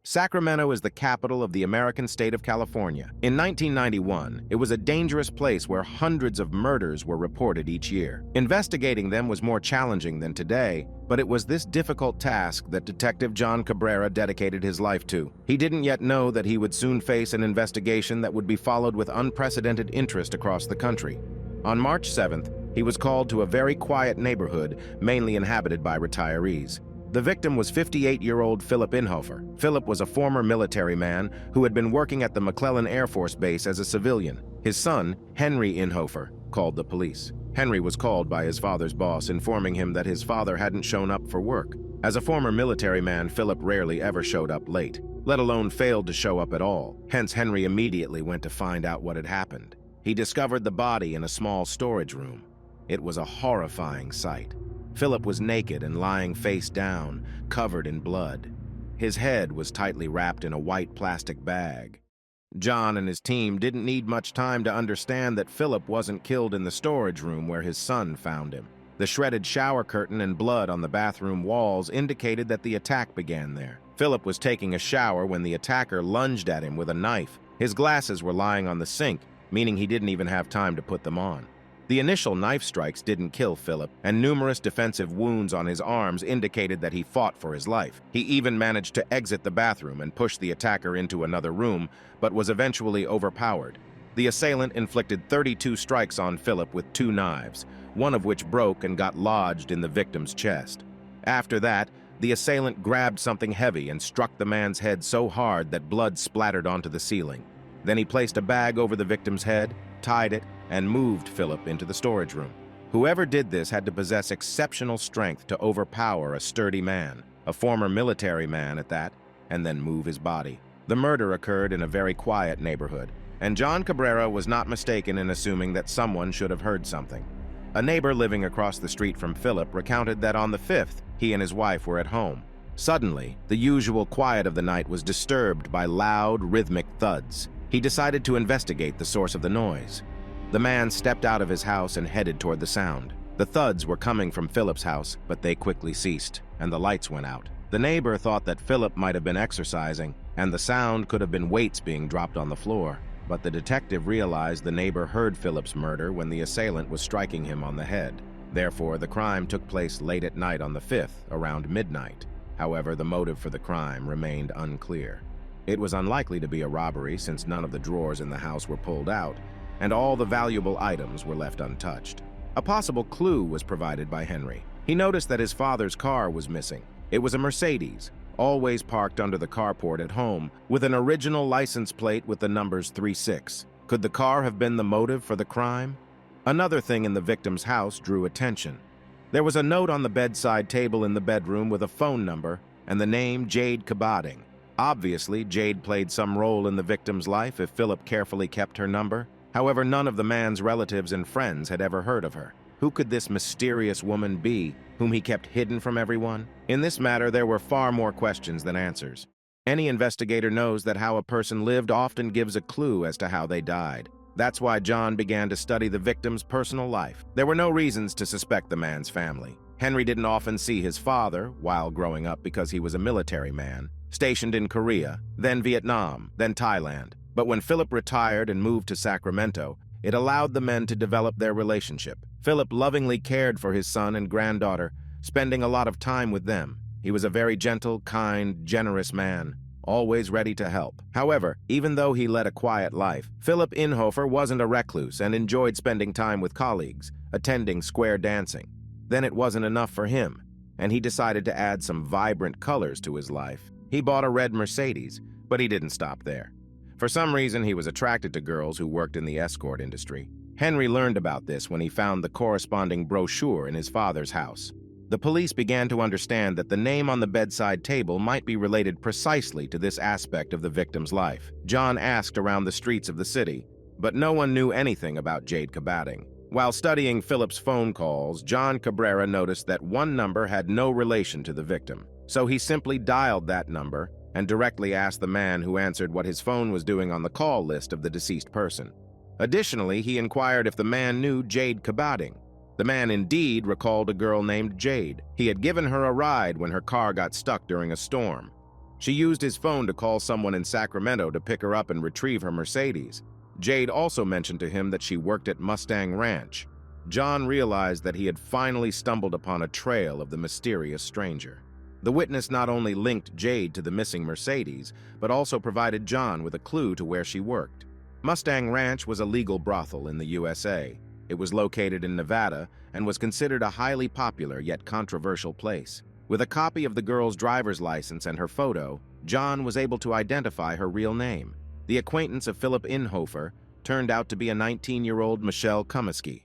Sacramento is the capital of the American state of California. In 1991, it was a dangerous place where hundreds of murders were reported each year. Investigating them was more challenging than today, but it was this difficult task that Detective John Cabrera dedicated his life to. He didn't yet know that he would soon face an investigation that would be followed with unprecedented interest across the country. On March 7th, he was called to a very quiet neighborhood, mainly inhabited by retirees. The victim was 58-year-old Philip Inhofer. Philip was a former military man who had been working at the McClellan Air Force Base as a civilian. His son, Henry Inhofer, called the police. Henry was called by his father's boss, informing him that his father hadn't shown up for work. As a former military man, Philip rarely ever showed up late, let alone failed to show up at all. Hence, Henry immediately went to find out what had happened. He discovered the body in a small storage room. It was a horrifying sight. Philip was naked and lying face down, covered in blood. His head was tightly wrapped in a white plastic bag. John and his team didn't need much time to understand that Philip wasn't killed in the storage room where his son found him. The shredded shower curtain and blood on the bathroom walls indicated that the attack began there. Philip was taking a shower when the attacker lunged at him with a knife. His glasses were lying on the sink, meaning he didn't even have time to put them on. The initial knife strikes didn't kill Philip, and numerous defensive wounds on his arms indicated that he fought for his life. He even managed to exit the bathroom and push the attacker into another room, but was eventually overpowered. The assailant inflicted 32 strikes on Philip with 2 knives, one of which broke and got lodged in the victim's chest. After that, the assailant grabbed something heavy and struck the man's head so hard that blood splattered onto the ceiling. Then he placed a bag over the victim's head, tied it, and moved Philip into the storage room. Whoever did this had to possess exceptional strength to overpower a sturdy man, a former military man at that, and then move his body. The murder occurred in a very quiet neighborhood, and John Cabrera was not mistaken in assuming that someone should have heard something. A neighbor living across the street from Philip recounted that on the 5th, he and his wife were at home. Suddenly, the usual quiet of the night was disturbed by loud, rhythmic thuds. He decided to investigate the source of the noise. The man stepped out of his house and headed toward the sound. The thuds were coming from Philip's house, but they quickly ceased, and the lights went out. The neighbor thought that Philip might have been exercising, and the sound could have been weights being dropped on the floor. But the detective realized the neighbor heard Philip's murder when the assailant was striking him on the head. Therefore, the crime took place late at night on the 5th, around midnight. However, the motive for the crime remained unclear. It was unlikely to be a robbery since none of the drawers in the house were pulled out, and all the valuable items were left untouched. A possible clue was provided by Henry. He noticed that his father's car was missing. It was a Mercedes, always parked under the carport at home, with an original license plate with the numbers 36. Could the car have been the motive for the crime? Another thing in the victim's house drew attention. There was a note on the bedside table in the bedroom with a phone number and the name Jade Cabading. Obviously, Jade played some role in the victim's life if Philip carefully kept her number. However, none of the man's relatives and friends had ever heard of her. Who could this mysterious woman be, whom he kept hidden from everyone? In this matter, there were far more questions than answers. Any investigator knows that how a person lived often gives a clue as to how they died. That's why John began to study the victim's personal life. There were no reasons to suspect the man's family. Henry didn't often see his father while growing up because he was a military man, stationed in Korea, then Vietnam, then Thailand. But when Philip retired and moved to Sacramento, it allowed the men to develop their relationship. Philip lovingly cared for his son and granddaughter, spending a lot of time with them. He was a very gentle, kind, generous man, always ready to help. However, even though he led a quiet life, Philip Inhofer wasn't a recluse and enjoyed spending time with colleagues, attending square dancing. Then it wasn't enough for him, and he decided to add some vibrant colors to his life. He bought a red Mercedes, but he didn't stop there. For some reason, he was attracted to girls who worked in the escort industry. Henry learned about this when he found the corresponding brochure in his father's house. The police began to understand that the name on the bedside table might be related precisely to this aspect of the victim's life. John asked around the streets of the city, but no one knew anything about Jade Cabading. While studying Philip's phone calls, John Cabrera noticed that one number had no relation to the victim. So he simply dialed that number and directly asked the man who answered what his phone was doing on the call list of the deceased person. Additionally, he inquired if the man knew Jade Cabading. The man indeed recalled a girl named Jade. He had given her a ride when her car got stuck during a storm. She used his phone to call someone in Sacramento to pick her up and retrieve her Mercedes. Jade also mentioned to him that she worked at Mustang Ranch. John realized that he had finally stumbled upon a trail of the mysterious stranger. The witness not only linked Jade to the missing Mercedes, but also provided John with a clue to where she worked. Mustang Ranch was a legal brothel in the USA. It was located in Nevada and was considered a highly popular yet controversial place. With a copy of the girl's driver's license and her photo, John was able to identify her real name. The acquaintance of Philip Inhofer turned out to be a 19-year-old Michelle Comiskey.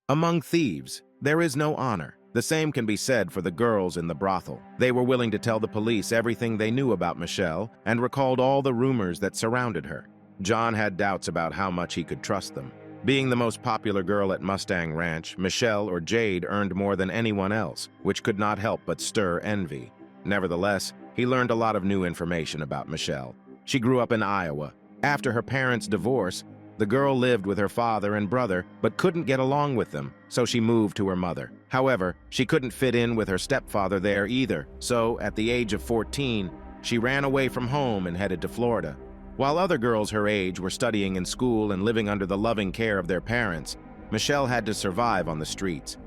Among thieves, there is no honor. The same can be said for the girls in the brothel. They were willing to tell the police everything they knew about Michelle and recalled all the rumors that surrounded her. John had doubts about how much he could trust them. Being the most popular girl at Mustang Ranch, Michelle or Jade earned more than anyone else, which could not help but stir envy. Nevertheless, he learned a lot of new information about Michelle. She grew up in Iowa. After her parents' divorce, the girl lived with her father and brother, but couldn't get along with them, so she moved to her mother. However, she couldn't fit in with her stepfather there either, so at the age of 14, she ran away from home and headed to Florida. While other girls her age were studying in school and living under the loving care of their parents, Michelle had to survive on the streets.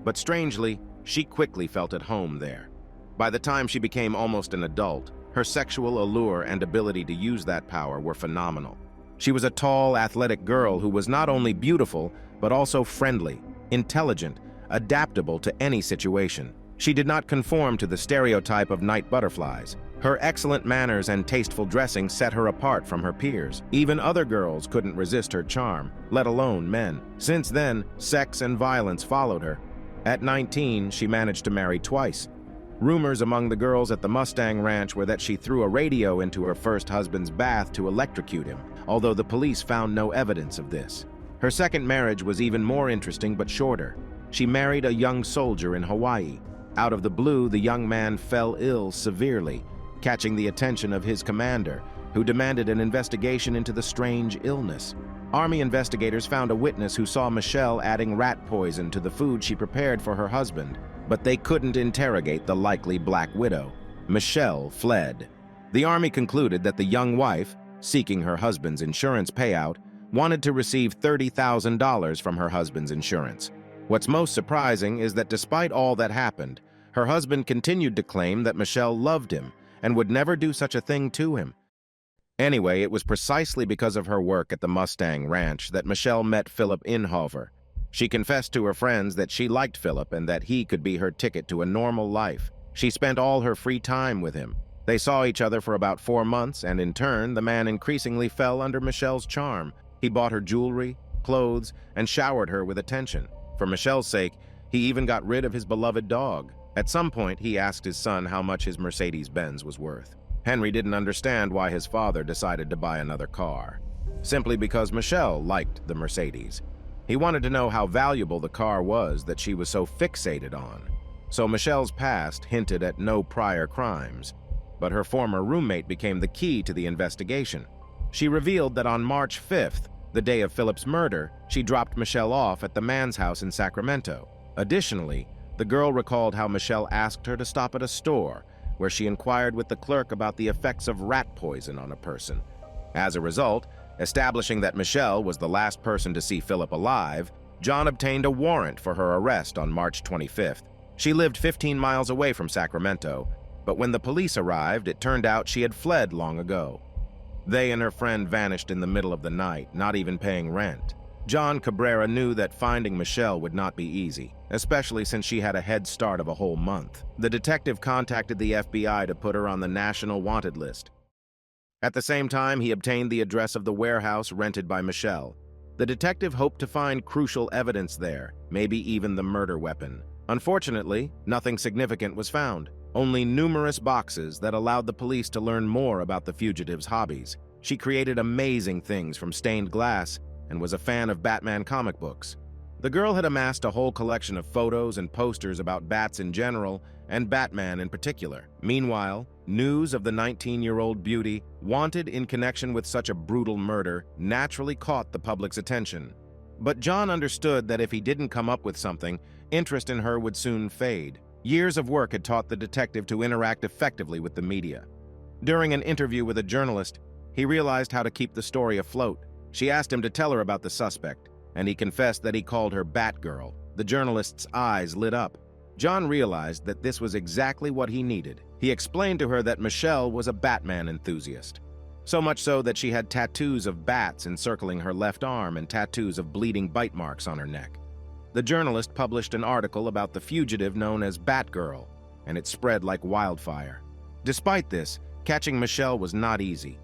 But strangely, she quickly felt at home there. By the time she became almost an adult, her sexual allure and ability to use that power were phenomenal. She was a tall, athletic girl who was not only beautiful, but also friendly, intelligent, adaptable to any situation. She did not conform to the stereotype of night butterflies. Her excellent manners and tasteful dressing set her apart from her peers. Even other girls couldn't resist her charm, let alone men. Since then, sex and violence followed her. At 19, she managed to marry twice. Rumors among the girls at the Mustang Ranch were that she threw a radio into her first husband's bath to electrocute him, although the police found no evidence of this. Her second marriage was even more interesting but shorter. She married a young soldier in Hawaii. Out of the blue, the young man fell ill severely, catching the attention of his commander, who demanded an investigation into the strange illness. Army investigators found a witness who saw Michelle adding rat poison to the food she prepared for her husband, but they couldn't interrogate the likely Black Widow. Michelle fled. The Army concluded that the young wife, seeking her husband's insurance payout, wanted to receive $30,000 from her husband's insurance. What's most surprising is that despite all that happened, her husband continued to claim that Michelle loved him and would never do such a thing to him. Anyway, it was precisely because of her work at the Mustang Ranch that Michelle met Philip Inhofer. She confessed to her friends that she liked Philip and that he could be her ticket to a normal life. She spent all her free time with him. They saw each other for about 4 months, and in turn, the man increasingly fell under Michelle's charm. He bought her jewelry, clothes, and showered her with attention. For Michelle's sake, he even got rid of his beloved dog. At some point, he asked his son how much his Mercedes-Benz was worth. Henry didn't understand why his father decided to buy another car, simply because Michelle liked the Mercedes. He wanted to know how valuable the car was that she was so fixated on. So Michelle's past hinted at no prior crimes, but her former roommate became the key to the investigation. She revealed that on March 5th, the day of Philip's murder, she dropped Michelle off at the man's house in Sacramento. Additionally, the girl recalled how Michelle asked her to stop at a store, where she inquired with the clerk about the effects of rat poison on a person. As a result, establishing that Michelle was the last person to see Philip alive, John obtained a warrant for her arrest on March 25th. She lived 15 miles away from Sacramento, but when the police arrived, it turned out she had fled long ago. They and her friend vanished in the middle of the night, not even paying rent. John Cabrera knew that finding Michelle would not be easy, especially since she had a head start of a whole month. The detective contacted the FBI to put her on the National Wanted list. At the same time, he obtained the address of the warehouse rented by Michelle. The detective hoped to find crucial evidence there, maybe even the murder weapon. Unfortunately, nothing significant was found, only numerous boxes that allowed the police to learn more about the fugitive's hobbies. She created amazing things from stained glass and was a fan of Batman comic books. The girl had amassed a whole collection of photos and posters about bats in general and Batman in particular. Meanwhile, news of the 19-year-old beauty, wanted in connection with such a brutal murder, naturally caught the public's attention. But John understood that if he didn't come up with something, interest in her would soon fade. Years of work had taught the detective to interact effectively with the media. During an interview with a journalist, he realized how to keep the story afloat. She asked him to tell her about the suspect, and he confessed that he called her Batgirl. The journalist's eyes lit up. John realized that this was exactly what he needed. He explained to her that Michelle was a Batman enthusiast. So much so that she had tattoos of bats encircling her left arm and tattoos of bleeding bite marks on her neck. The journalist published an article about the fugitive known as Batgirl, and it spread like wildfire. Despite this, catching Michelle was not easy.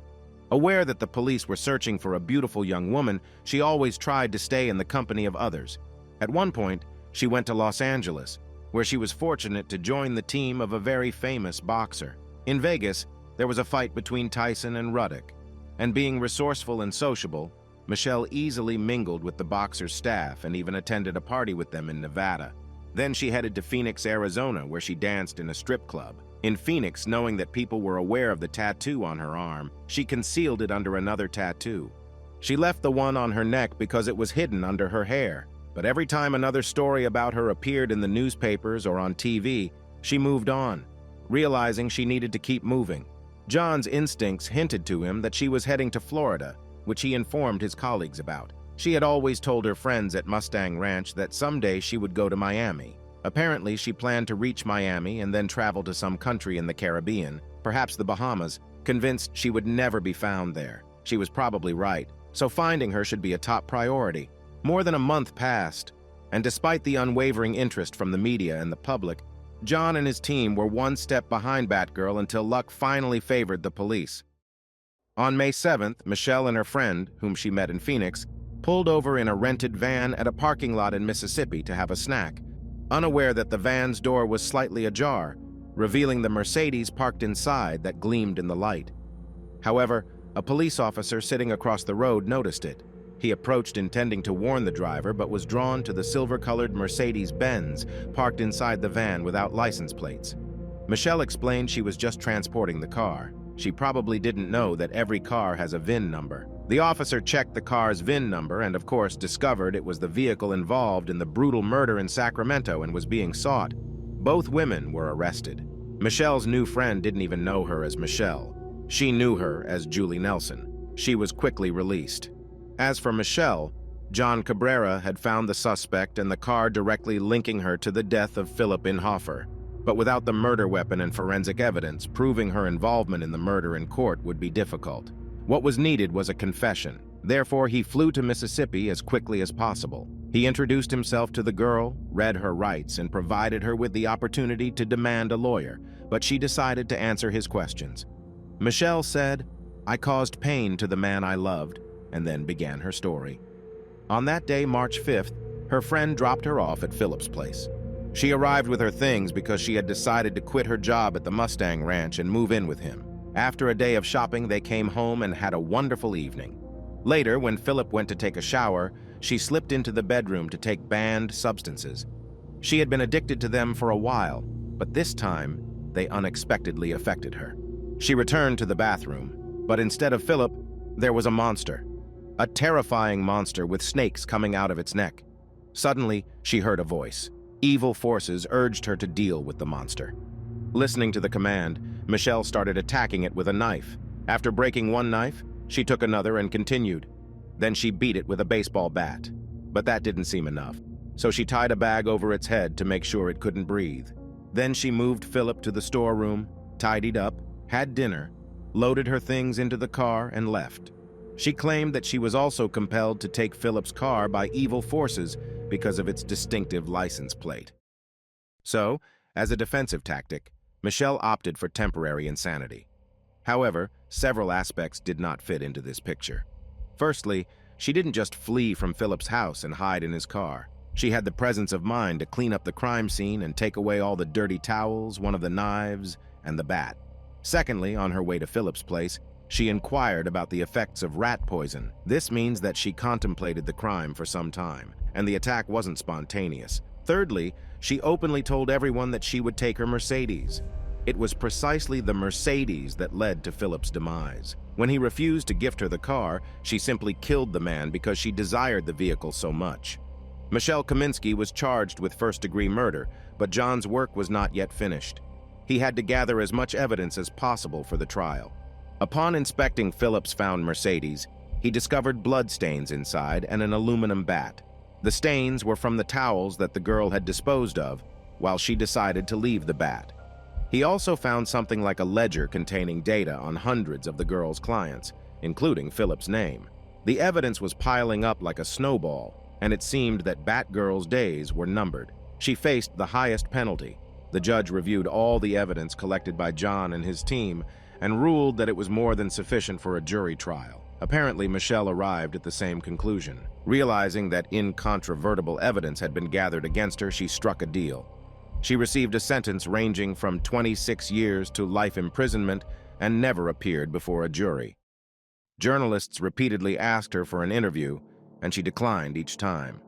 Aware that the police were searching for a beautiful young woman, she always tried to stay in the company of others. At one point, she went to Los Angeles, where she was fortunate to join the team of a very famous boxer. In Vegas, there was a fight between Tyson and Ruddock, and being resourceful and sociable, Michelle easily mingled with the boxer's staff and even attended a party with them in Nevada. Then she headed to Phoenix, Arizona, where she danced in a strip club. In Phoenix, knowing that people were aware of the tattoo on her arm, she concealed it under another tattoo. She left the one on her neck because it was hidden under her hair. But every time another story about her appeared in the newspapers or on TV, she moved on, realizing she needed to keep moving. John's instincts hinted to him that she was heading to Florida, which he informed his colleagues about. She had always told her friends at Mustang Ranch that someday she would go to Miami. Apparently, she planned to reach Miami and then travel to some country in the Caribbean, perhaps the Bahamas, convinced she would never be found there. She was probably right, so finding her should be a top priority. More than a month passed, and despite the unwavering interest from the media and the public, John and his team were one step behind Batgirl until luck finally favored the police. On May 7th, Michelle and her friend, whom she met in Phoenix, pulled over in a rented van at a parking lot in Mississippi to have a snack, unaware that the van's door was slightly ajar, revealing the Mercedes parked inside that gleamed in the light. However, a police officer sitting across the road noticed it. He approached intending to warn the driver, but was drawn to the silver-colored Mercedes-Benz parked inside the van without license plates. Michelle explained she was just transporting the car. She probably didn't know that every car has a VIN number. The officer checked the car's VIN number and, of course, discovered it was the vehicle involved in the brutal murder in Sacramento and was being sought. Both women were arrested. Michelle's new friend didn't even know her as Michelle. She knew her as Julie Nelson. She was quickly released. As for Michelle, John Cabrera had found the suspect and the car directly linking her to the death of Philip Inhofer. But without the murder weapon and forensic evidence, proving her involvement in the murder in court would be difficult. What was needed was a confession. Therefore, he flew to Mississippi as quickly as possible. He introduced himself to the girl, read her rights, and provided her with the opportunity to demand a lawyer, but she decided to answer his questions. Michelle said, "I caused pain to the man I loved," and then began her story. On that day, March 5th, her friend dropped her off at Philip's place. She arrived with her things because she had decided to quit her job at the Mustang Ranch and move in with him. After a day of shopping, they came home and had a wonderful evening. Later, when Philip went to take a shower, she slipped into the bedroom to take banned substances. She had been addicted to them for a while, but this time, they unexpectedly affected her. She returned to the bathroom, but instead of Philip, there was a monster. A terrifying monster with snakes coming out of its neck. Suddenly, she heard a voice. Evil forces urged her to deal with the monster. Listening to the command, Michelle started attacking it with a knife. After breaking one knife, she took another and continued. Then she beat it with a baseball bat. But that didn't seem enough, so she tied a bag over its head to make sure it couldn't breathe. Then she moved Philip to the storeroom, tidied up, had dinner, loaded her things into the car, and left. She claimed that she was also compelled to take Philip's car by evil forces because of its distinctive license plate. So, as a defensive tactic, Michelle opted for temporary insanity. However, several aspects did not fit into this picture. Firstly, she didn't just flee from Philip's house and hide in his car. She had the presence of mind to clean up the crime scene and take away all the dirty towels, one of the knives, and the bat. Secondly, on her way to Philip's place, she inquired about the effects of rat poison. This means that she contemplated the crime for some time, and the attack wasn't spontaneous. Thirdly, she openly told everyone that she would take her Mercedes. It was precisely the Mercedes that led to Philip's demise. When he refused to gift her the car, she simply killed the man because she desired the vehicle so much. Michelle Kaminsky was charged with first-degree murder, but John's work was not yet finished. He had to gather as much evidence as possible for the trial. Upon inspecting Phillips' found Mercedes, he discovered bloodstains inside and an aluminum bat. The stains were from the towels that the girl had disposed of while she decided to leave the bat. He also found something like a ledger containing data on hundreds of the girl's clients, including Phillips' name. The evidence was piling up like a snowball, and it seemed that Batgirl's days were numbered. She faced the highest penalty. The judge reviewed all the evidence collected by John and his team and ruled that it was more than sufficient for a jury trial. Apparently, Michelle arrived at the same conclusion. Realizing that incontrovertible evidence had been gathered against her, she struck a deal. She received a sentence ranging from 26 years to life imprisonment and never appeared before a jury. Journalists repeatedly asked her for an interview, and she declined each time.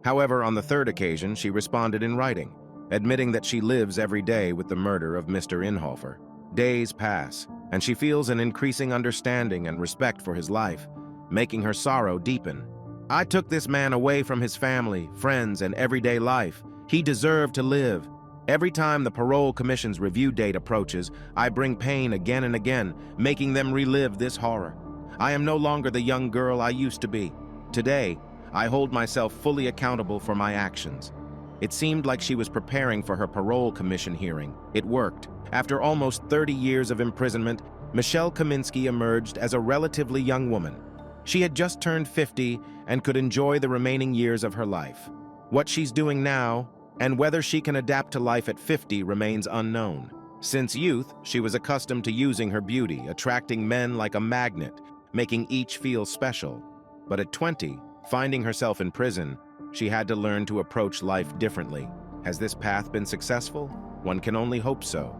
However, on the third occasion, she responded in writing, admitting that she lives every day with the murder of Mr. Inhofer. Days pass, and she feels an increasing understanding and respect for his life, making her sorrow deepen. "I took this man away from his family, friends, and everyday life. He deserved to live. Every time the parole commission's review date approaches, I bring pain again and again, making them relive this horror. I am no longer the young girl I used to be. Today, I hold myself fully accountable for my actions." It seemed like she was preparing for her parole commission hearing. It worked. After almost 30 years of imprisonment, Michelle Kaminsky emerged as a relatively young woman. She had just turned 50 and could enjoy the remaining years of her life. What she's doing now, and whether she can adapt to life at 50, remains unknown. Since youth, she was accustomed to using her beauty, attracting men like a magnet, making each feel special. But at 20, finding herself in prison, she had to learn to approach life differently. Has this path been successful? One can only hope so.